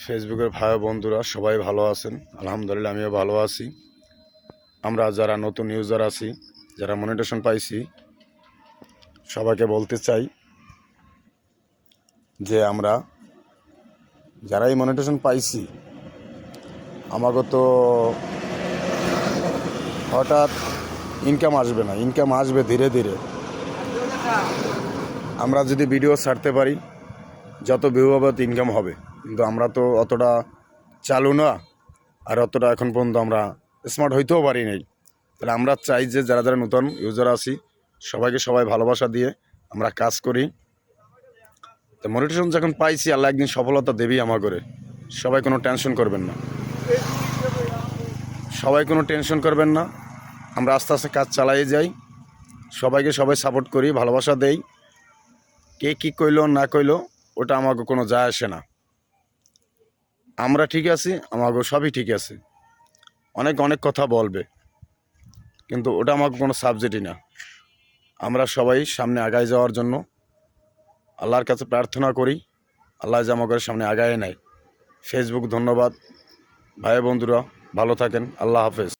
ফেসবুকের ভাই বন্ধুরা সবাই ভালো আছেন? আলহামদুলিল্লাহ আমিও ভালো আছি। আমরা যারা নতুন ইউজার আছি, যারা মনিটেশন পাইছি, সবাইকে বলতে চাই যে আমরা যারা এই মনিটেশন পাইছি, আমাকে তো হঠাৎ ইনকাম আসবে না, ইনকাম আসবে ধীরে ধীরে। আমরা যদি ভিডিও ছাড়তে পারি, যত ভিউ হবে তত ইনকাম হবে, কিন্তু আমরা তো অতটা চালু না, আর অতটা এখন পর্যন্ত আমরা স্মার্ট হইতেও পারি নাই। তাহলে আমরা চাই যে যারা যারা নতুন ইউজার আছি সবাইকে সবাই ভালোবাসা দিয়ে আমরা কাজ করি। তো মনিটেশন যখন পাইছি, আল্লাহ একদিন সফলতা দেবেই আমার করে। সবাই কোনো টেনশন করবেন না, সবাই কোনো টেনশন করবেন না। আমরা আস্তে আস্তে কাজ চালাই যাই, সবাইকে সবাই সাপোর্ট করি, ভালোবাসা দেই। কে কী কইলো না কইলো ওটা আমাকে কোনো যায় আসে না। আমরা ঠিক আছি, আমাকে সবই ঠিক আছে। অনেক অনেক কথা বলবে, কিন্তু ওটা আমাকে কোনো সাবজেক্টই না। আমরা সবাই সামনে আগায় যাওয়ার জন্য আল্লাহর কাছে প্রার্থনা করি, আল্লাহ যে আমাদের সামনে আগায় নেয়। ফেসবুক ধন্যবাদ। ভাই বন্ধুরা ভালো থাকেন, আল্লাহ হাফেজ।